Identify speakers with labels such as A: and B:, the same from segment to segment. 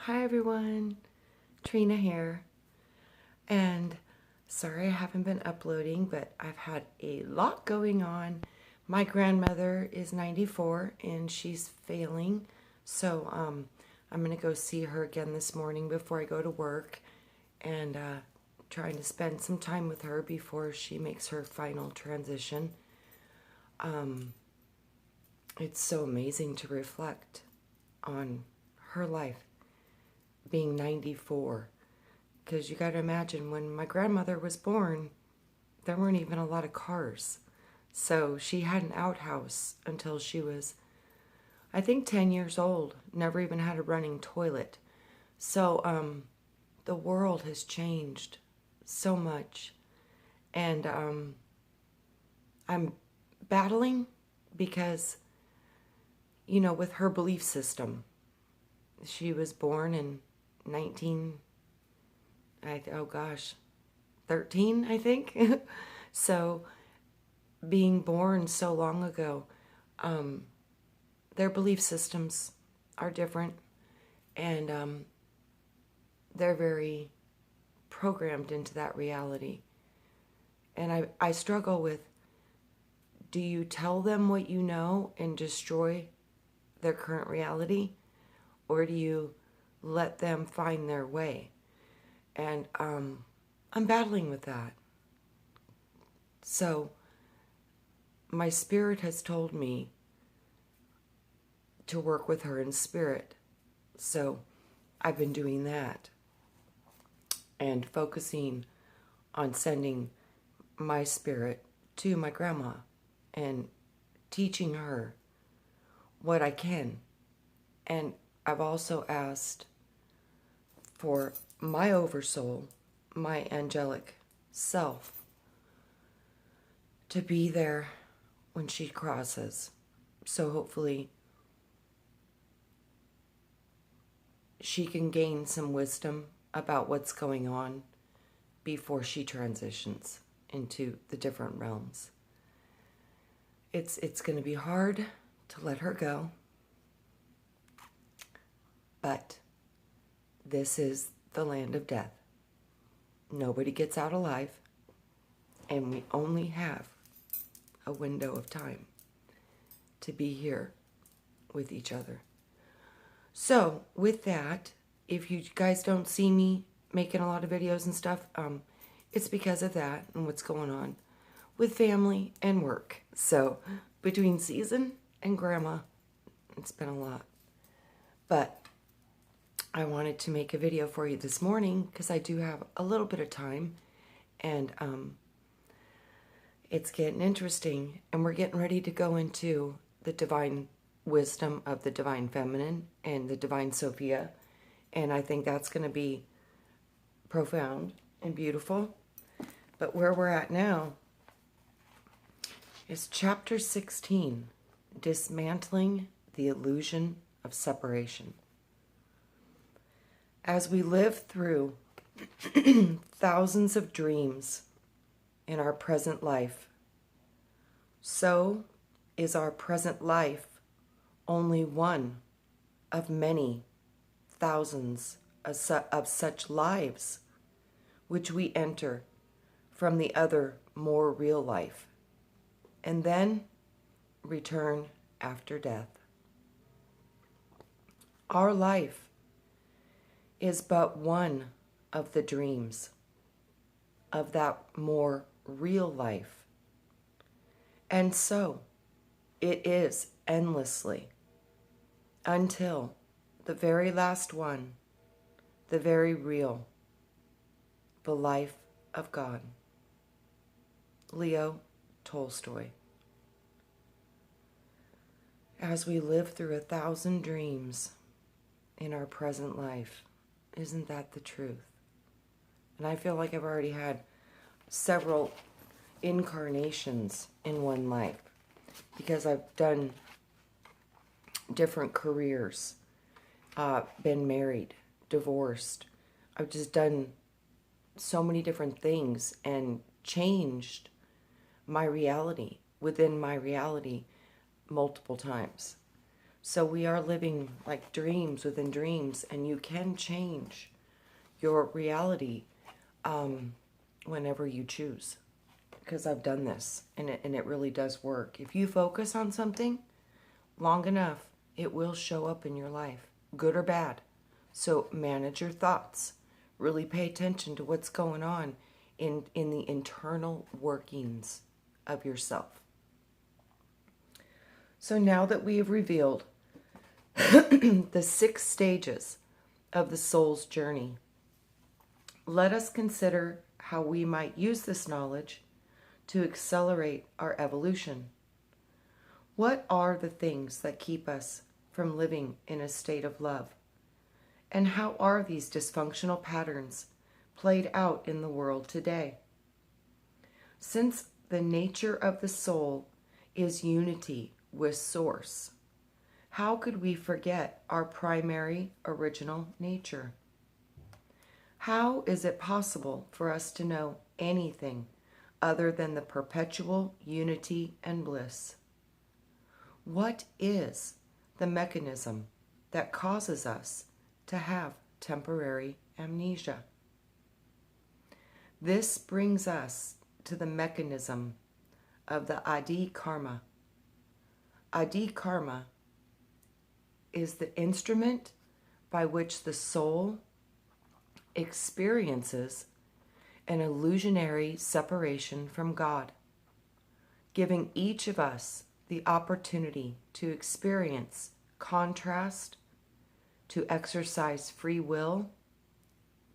A: Hi everyone, Trina here, and sorry I haven't been uploading, but I've had a lot going on. My grandmother is 94 and she's failing, so I'm going to go see her again this morning before I go to work, and trying to spend some time with her before she makes her final transition. It's so amazing to reflect on her life being 94, because you got to imagine when my grandmother was born there weren't even a lot of cars, so she had an outhouse until she was, I think, 10 years old, never even had a running toilet. So the world has changed so much, and I'm battling because, with her belief system, she was born in 13, I think. So being born so long ago, their belief systems are different, and they're very programmed into that reality. And I struggle with, do you tell them what you know and destroy their current reality, or do you let them find their way? And I'm battling with that. So my spirit has told me to work with her in spirit. So I've been doing that and focusing on sending my spirit to my grandma and teaching her what I can. And I've also asked for my oversoul, my angelic self, to be there when she crosses. So hopefully she can gain some wisdom about what's going on before she transitions into the different realms. It's going to be hard to let her go, but this is the land of death. Nobody gets out alive, and we only have a window of time to be here with each other. So with that, if you guys don't see me making a lot of videos and stuff, it's because of that and what's going on with family and work. So between season and grandma, it's been a lot. But I wanted to make a video for you this morning because I do have a little bit of time, and it's getting interesting, and we're getting ready to go into the divine wisdom of the divine feminine and the divine Sophia, and I think that's going to be profound and beautiful. But where we're at now is chapter 16, Dismantling the Illusion of Separation. As we live through thousands of dreams in our present life, so is our present life only one of many thousands of such lives which we enter from the other more real life, and then return after death. Our life is but one of the dreams of that more real life, and so it is endlessly until the very last one, the very real, the life of God. Leo Tolstoy. As we live through 1,000 dreams in our present life, isn't that the truth? And I feel like I've already had several incarnations in one life, because I've done different careers, been married, divorced. I've just done so many different things and changed my reality within my reality multiple times. So we are living like dreams within dreams, and you can change your reality whenever you choose. Because I've done this, and it really does work. If you focus on something long enough, it will show up in your life, good or bad. So manage your thoughts. Really pay attention to what's going on in the internal workings of yourself. So now that we have revealed the 6 stages of the soul's journey, let us consider how we might use this knowledge to accelerate our evolution. What are the things that keep us from living in a state of love? And how are these dysfunctional patterns played out in the world today? Since the nature of the soul is unity with Source, how could we forget our primary original nature? How is it possible for us to know anything other than the perpetual unity and bliss? What is the mechanism that causes us to have temporary amnesia? This brings us to the mechanism of the Adi karma. Adi karma is the instrument by which the soul experiences an illusionary separation from God, giving each of us the opportunity to experience contrast, to exercise free will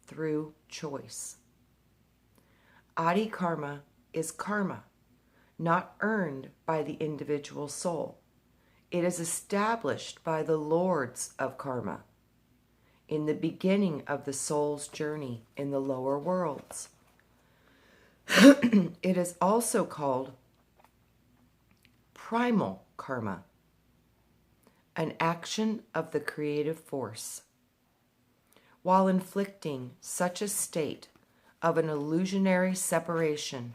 A: through choice. Adi karma is karma, not earned by the individual soul. It is established by the lords of karma in the beginning of the soul's journey in the lower worlds. It is also called primal karma, an action of the creative force. While inflicting such a state of an illusionary separation,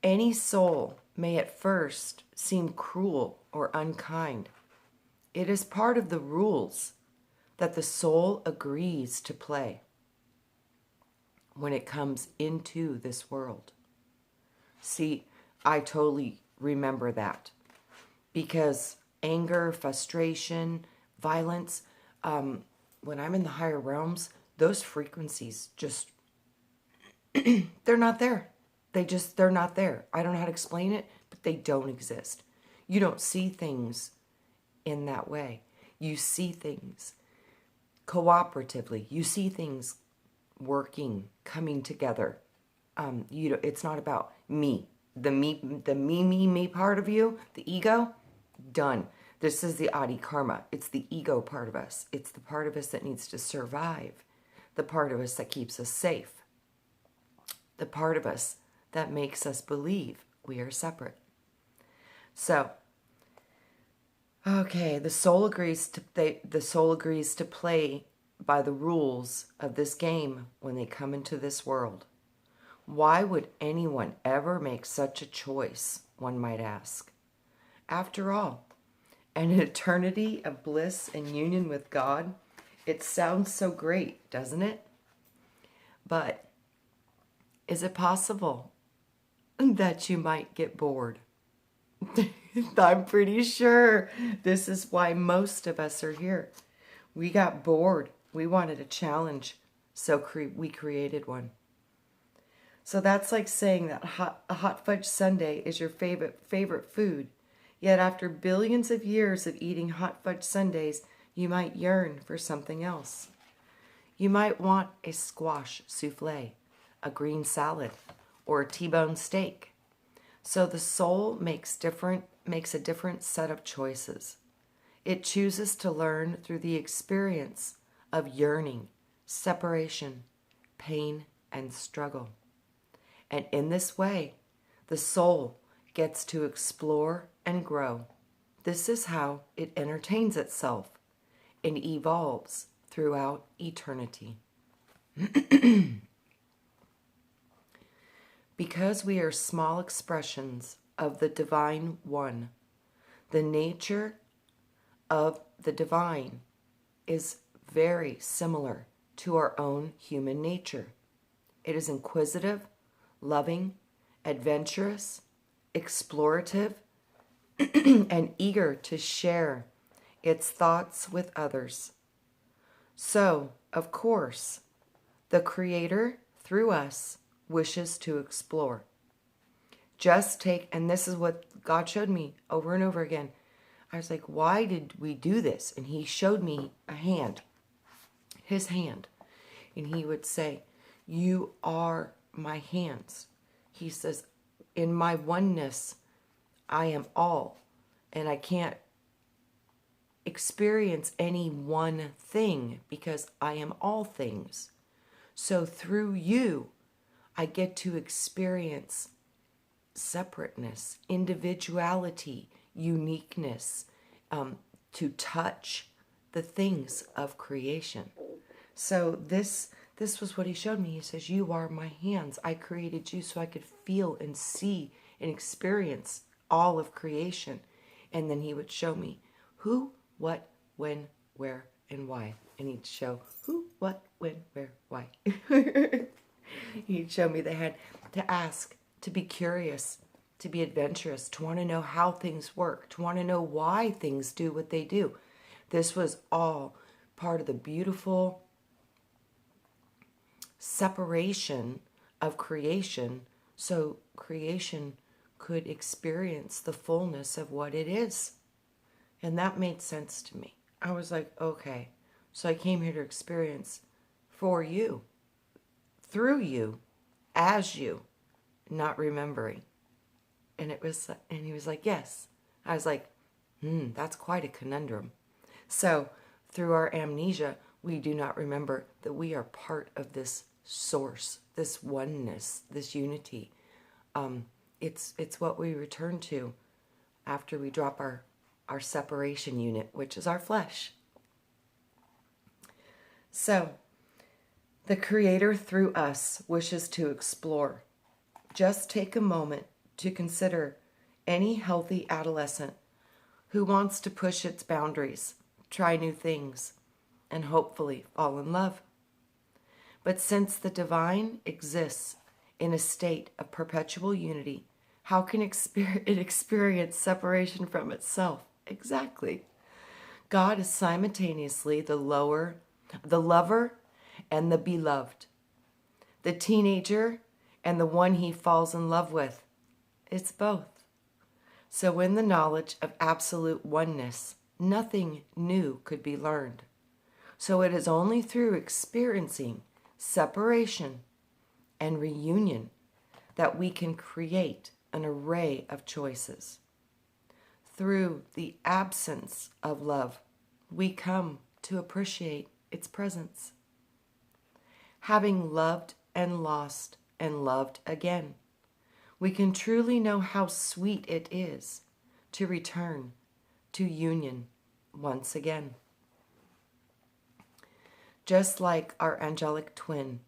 A: any soul may at first seem cruel or unkind. It is part of the rules that the soul agrees to play when it comes into this world. See, I totally remember that, because anger, frustration, violence, when I'm in the higher realms, those frequencies just, they're not there. They're not there. I don't know how to explain it, but they don't exist. You don't see things in that way. You see things cooperatively. You see things working, coming together. It's not about me. The me part of you, the ego, done. This is the Adi karma. It's the ego part of us. It's the part of us that needs to survive. The part of us that keeps us safe. The part of us that makes us believe we are separate. So, okay, the soul agrees to play by the rules of this game when they come into this world. Why would anyone ever make such a choice, one might ask? After all, an eternity of bliss and union with God, it sounds so great, doesn't it? But is it possible that you might get bored? I'm pretty sure this is why most of us are here. We got bored. We wanted a challenge, so we created one. So that's like saying that a hot fudge sundae is your favorite food. Yet after billions of years of eating hot fudge sundaes, you might yearn for something else. You might want a squash souffle, a green salad, or a T-bone steak. So the soul makes a different set of choices. It chooses to learn through the experience of yearning, separation, pain, and struggle. And in this way, the soul gets to explore and grow. This is how it entertains itself and evolves throughout eternity. Because we are small expressions of the Divine One, The nature of the divine is very similar to our own human nature. It is inquisitive, loving, adventurous, explorative, and eager to share its thoughts with others. So, of course, the Creator, through us, wishes to explore. Just take, and this is what God showed me over and over again. I was like, why did we do this? And he showed me a hand, his hand. And he would say, you are my hands. He says, in my oneness, I am all. And I can't experience any one thing because I am all things. So through you, I get to experience separateness, individuality, uniqueness, to touch the things of creation. So this was what he showed me. He says, you are my hands. I created you so I could feel and see and experience all of creation. And then he would show me who, what, when, where, and why. And he'd show who, what, when, where, why. He'd show me they had to ask, to be curious, to be adventurous, to want to know how things work, to want to know why things do what they do. This was all part of the beautiful separation of creation, so creation could experience the fullness of what it is. And that made sense to me. I was like, okay, so I came here to experience for you, through you, as you, not remembering. And he was like, yes. I was like, that's quite a conundrum. So through our amnesia, we do not remember that we are part of this source, this oneness, this unity. It's what we return to after we drop our separation unit, which is our flesh. So the Creator through us wishes to explore. Just take a moment to consider any healthy adolescent who wants to push its boundaries, try new things, and hopefully fall in love. But since the divine exists in a state of perpetual unity, how can it experience separation from itself? Exactly. God is simultaneously the lover and the beloved, the teenager and the one he falls in love with. It's both. So in the knowledge of absolute oneness, nothing new could be learned. So it is only through experiencing separation and reunion that we can create an array of choices. Through the absence of love, we come to appreciate its presence. Having loved and lost and loved again, we can truly know how sweet it is to return to union once again. Just like our angelic twin,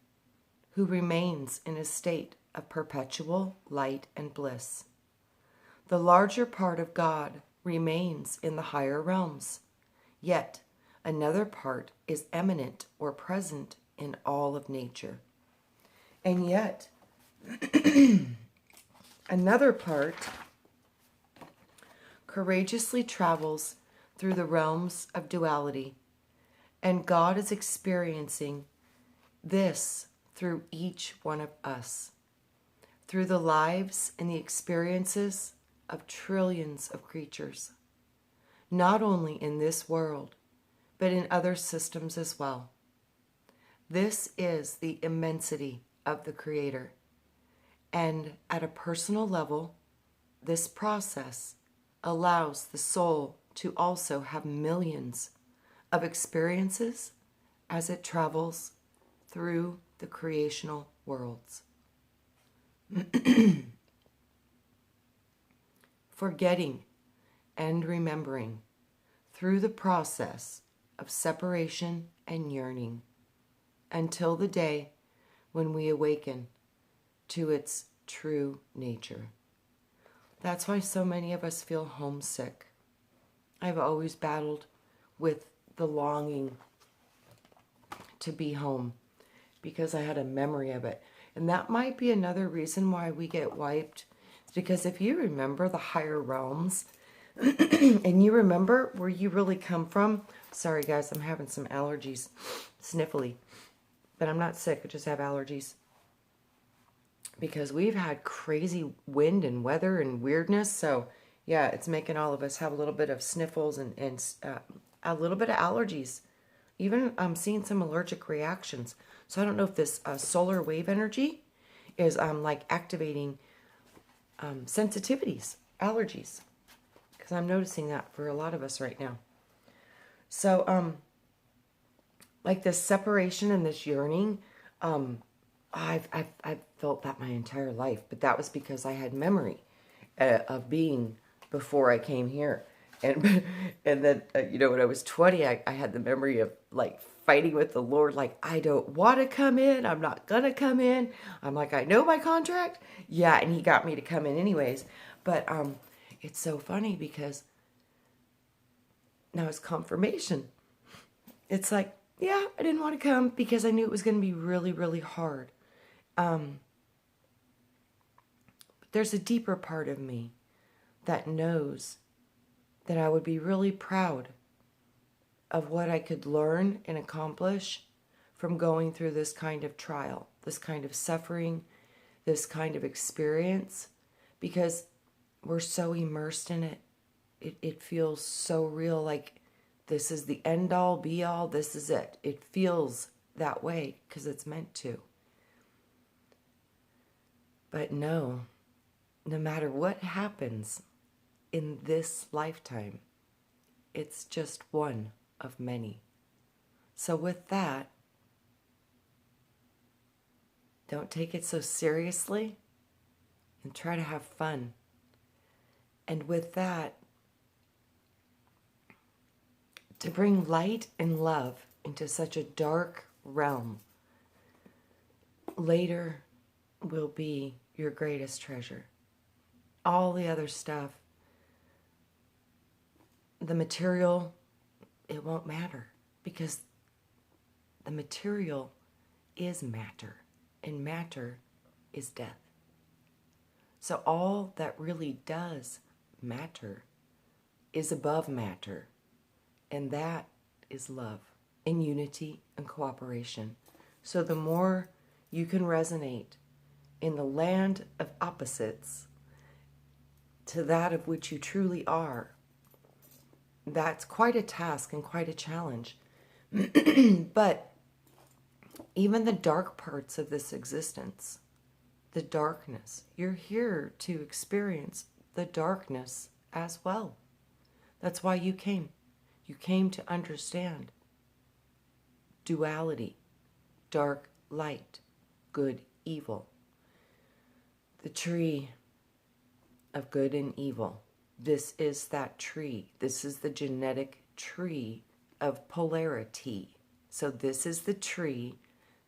A: who remains in a state of perpetual light and bliss. The larger part of God remains in the higher realms, yet another part is eminent or present in all of nature. And yet, another part courageously travels through the realms of duality, and God is experiencing this through each one of us, through the lives and the experiences of trillions of creatures, not only in this world, but in other systems as well. This is the immensity of the Creator. And at a personal level, this process allows the soul to also have millions of experiences as it travels through the creational worlds. Forgetting and remembering through the process of separation and yearning until the day when we awaken to its true nature. That's why so many of us feel homesick. I've always battled with the longing to be home because I had a memory of it. And that might be another reason why we get wiped. It's because if you remember the higher realms and you remember where you really come from. Sorry guys, I'm having some allergies, sniffly. But I'm not sick, I just have allergies. Because we've had crazy wind and weather and weirdness. So yeah, it's making all of us have a little bit of sniffles and a little bit of allergies. Even I'm seeing some allergic reactions. So I don't know if this solar wave energy is like activating sensitivities, allergies. Because I'm noticing that for a lot of us right now. So like this separation and this yearning, I've felt that my entire life. But that was because I had memory of being before I came here. And then, you know, when I was 20, I had the memory of, like, fighting with the Lord. Like, I don't want to come in. I'm not going to come in. I'm like, I know my contract. Yeah, and he got me to come in anyways. But it's so funny because now it's confirmation. It's like, yeah, I didn't want to come because I knew it was going to be really, really hard. But there's a deeper part of me that knows that I would be really proud of what I could learn and accomplish from going through this kind of trial, this kind of suffering, this kind of experience, because we're so immersed in it. It feels so real, like this is the end all, be all, this is it. It feels that way because it's meant to. But no matter what happens in this lifetime, it's just one of many. So with that, don't take it so seriously and try to have fun. And with that, to bring light and love into such a dark realm later will be your greatest treasure. All the other stuff, the material, it won't matter because the material is matter and matter is death. So all that really does matter is above matter, and that is love and unity and cooperation. So the more you can resonate in the land of opposites to that of which you truly are, that's quite a task and quite a challenge. But even the dark parts of this existence, the darkness, you're here to experience the darkness as well. That's why you came. You came to understand duality, dark, light, good, evil. The tree of good and evil. This is that tree. This is the genetic tree of polarity. So this is the tree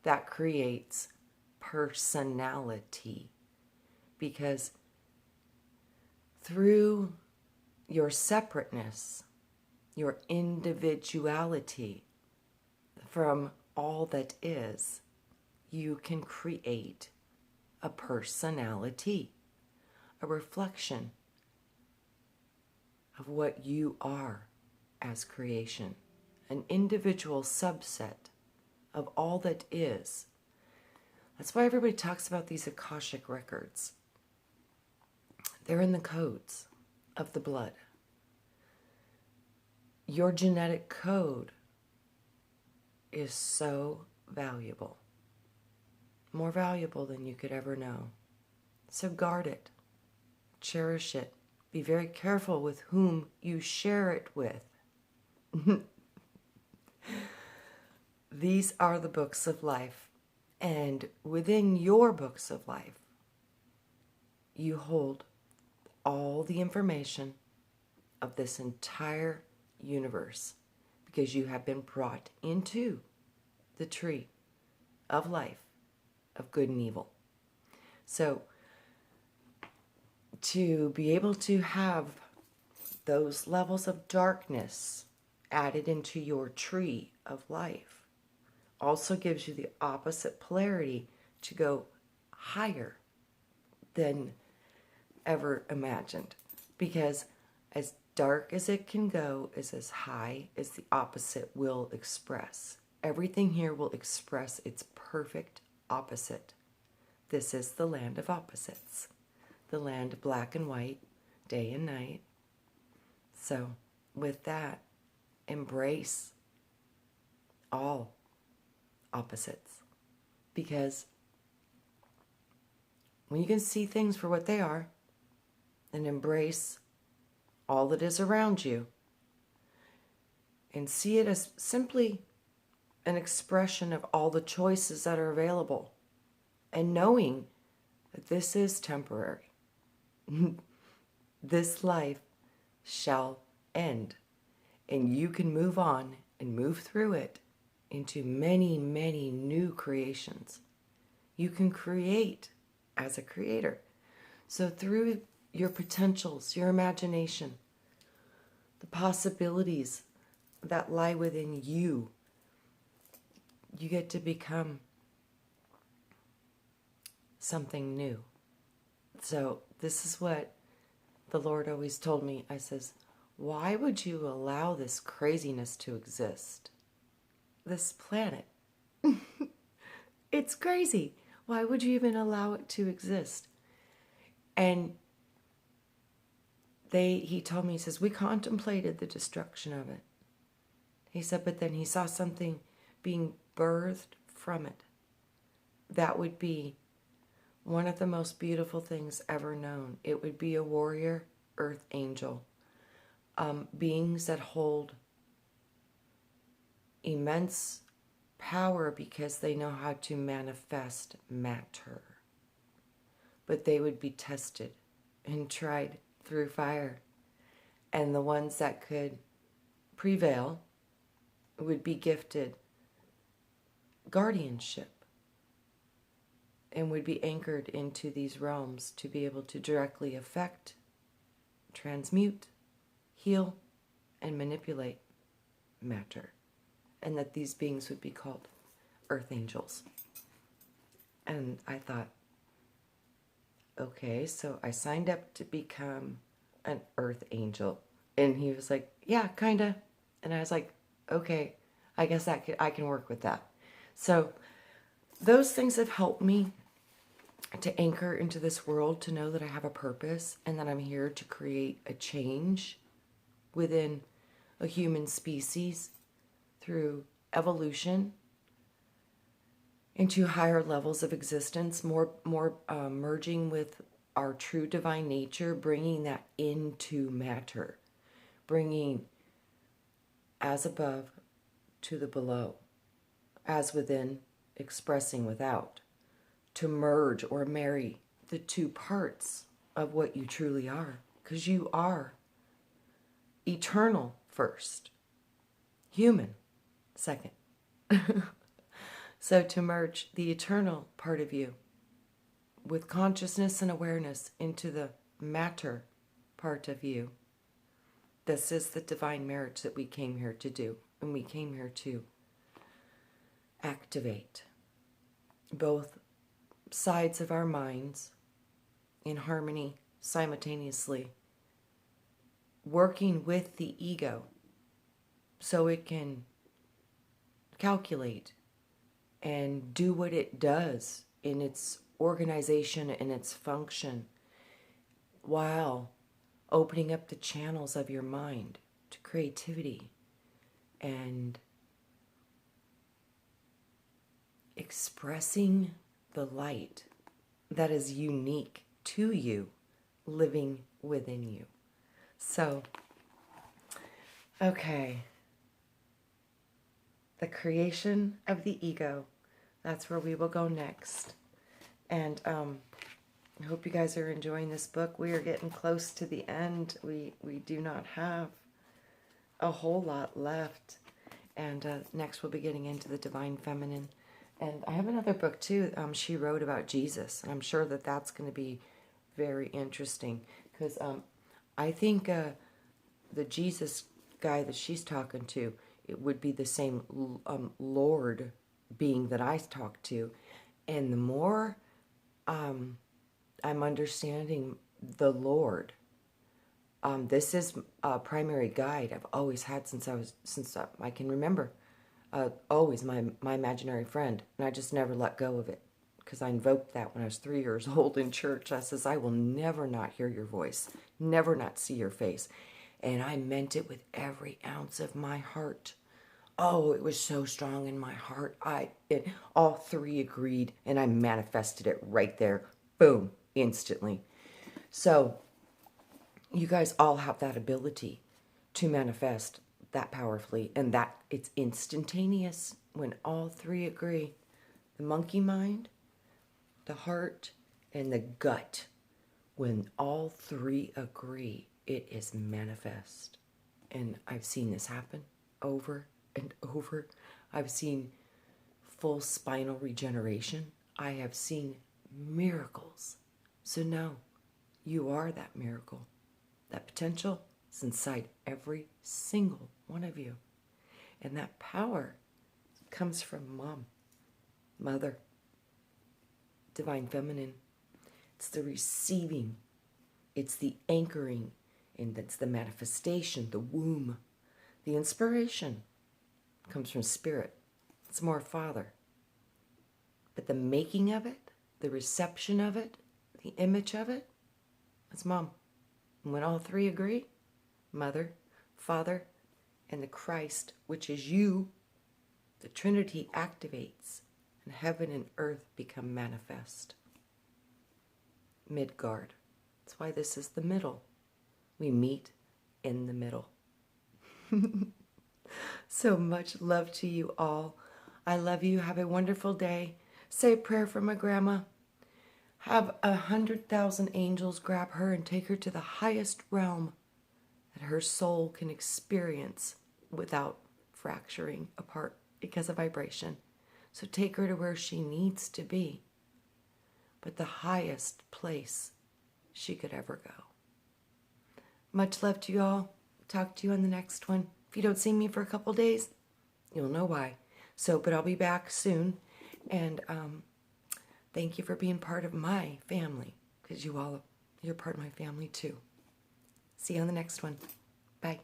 A: that creates personality. Because through your separateness, your individuality from all that is, you can create a personality, a reflection of what you are as creation, an individual subset of all that is. That's why everybody talks about these Akashic records. They're in the codes of the blood. Your genetic code is so valuable, more valuable than you could ever know. So guard it, cherish it, be very careful with whom you share it with. These are the books of life, and within your books of life, you hold all the information of this entire universe, because you have been brought into the tree of life, of good and evil. So to be able to have those levels of darkness added into your tree of life also gives you the opposite polarity to go higher than ever imagined. Because as dark as it can go is as high as the opposite will express. Everything here will express its perfect opposite. This is the land of opposites. The land of black and white, day and night. So, with that, embrace all opposites. Because when you can see things for what they are and embrace all that is around you and see it as simply an expression of all the choices that are available, and knowing that this is temporary. This life shall end, and you can move on and move through it into many, many new creations. You can create as a creator. So through your potentials, your imagination, the possibilities that lie within you, you get to become something new. So this is what the Lord always told me. I says, why would you allow this craziness to exist? This planet. It's crazy. Why would you even allow it to exist? And he told me, he says, we contemplated the destruction of it. He said, but then he saw something being birthed from it. That would be one of the most beautiful things ever known. It would be a warrior earth angel. Beings that hold immense power because they know how to manifest matter. But they would be tested and tried through fire. And the ones that could prevail would be gifted guardianship and would be anchored into these realms to be able to directly affect, transmute, heal, and manipulate matter. And that these beings would be called earth angels. And I thought, okay, so I signed up to become an earth angel. And he was like, yeah, kinda. And I was like, okay, I guess I can work with that. So those things have helped me to anchor into this world, to know that I have a purpose and that I'm here to create a change within a human species through evolution into higher levels of existence, more merging with our true divine nature, bringing that into matter, bringing as above to the below, as within, expressing without, to merge or marry the two parts of what you truly are, because you are eternal first, human second. So to merge the eternal part of you with consciousness and awareness into the matter part of you, this is the divine marriage that we came here to do. And we came here to activate both sides of our minds in harmony simultaneously, working with the ego so it can calculate and do what it does in its organization and its function, while opening up the channels of your mind to creativity and expressing the light that is unique to you, living within you. So, okay, the creation of the ego, that's where we will go next. And I hope you guys are enjoying this book. We are getting close to the end. We do not have a whole lot left. And next we'll be getting into the Divine Feminine. And I have another book too she wrote about Jesus. And I'm sure that that's going to be very interesting. Because I think the Jesus guy that she's talking to, it would be the same Lord being that I talk to. And the more I'm understanding the Lord, this is a primary guide I've always had since I can remember. Always my imaginary friend, and I just never let go of it, because I invoked that when I was 3 years old in church. I says, I will never not hear your voice, never not see your face. And I meant it with every ounce of my heart. Oh, it was so strong in my heart. All three agreed, and I manifested it right there. Boom, instantly. So you guys all have that ability to manifest that powerfully, and that it's instantaneous when all three agree. The monkey mind, the heart, and the gut. When all three agree, it is manifest. And I've seen this happen over and over. I've seen full spinal regeneration. I have seen miracles. So no, you are that miracle. That potential is inside every single one of you. And that power comes from Mom, Mother, Divine Feminine. It's the receiving. It's the anchoring. And it's the manifestation, the womb. The inspiration comes from Spirit. It's more Father. But the making of it, the reception of it, the image of it, it's Mom. And when all three agree, Mother, Father, and the Christ, which is you, the Trinity activates, and heaven and earth become manifest. Midgard. That's why this is the middle. We meet in the middle. So much love to you all. I love you. Have a wonderful day. Say a prayer for my grandma. Have 100,000 angels grab her and take her to the highest realm that her soul can experience without fracturing apart because of vibration. So take her to where she needs to be, but the highest place she could ever go. Much love to you all. Talk to you on the next one. If you don't see me for a couple days, you'll know why. But I'll be back soon. And thank you for being part of my family, because you're part of my family too. See you on the next one. Bye.